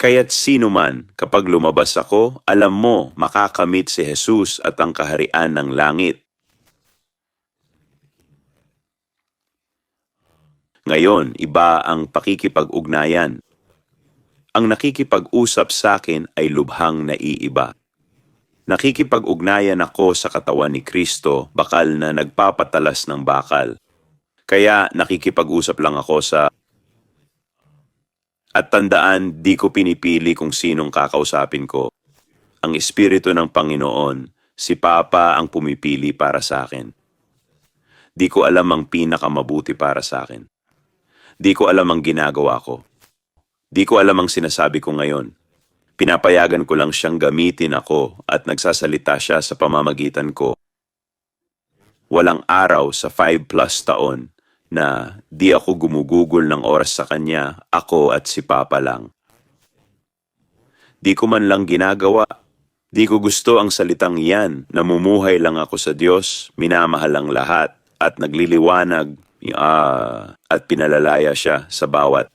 Kaya't sino man, kapag lumabas ako, alam mo, makakamit si Jesus at ang kaharian ng langit. Ngayon, iba ang pakikipag-ugnayan. Ang nakikipag-usap sa akin ay lubhang naiiba. Nakikipag-ugnayan ako sa katawan ni Kristo, bakal na nagpapatalas ng bakal. Kaya nakikipag-usap lang ako sa... At tandaan, di ko pinipili kung sinong kakausapin ko. Ang Espiritu ng Panginoon, si Papa ang pumipili para sa akin. Di ko alam ang pinakamabuti para sa akin. Di ko alam ang ginagawa ko. Di ko alam ang sinasabi ko ngayon. Pinapayagan ko lang siyang gamitin ako at nagsasalita siya sa pamamagitan ko. Walang araw sa 5+ taon na di ako gumugugol ng oras sa kanya, ako at si Papa lang. Di ko man lang ginagawa. Di ko gusto ang salitang iyan. Namumuhay lang ako sa Diyos, minamahal ang lahat, at nagliliwanag at pinalalaya siya sa bawat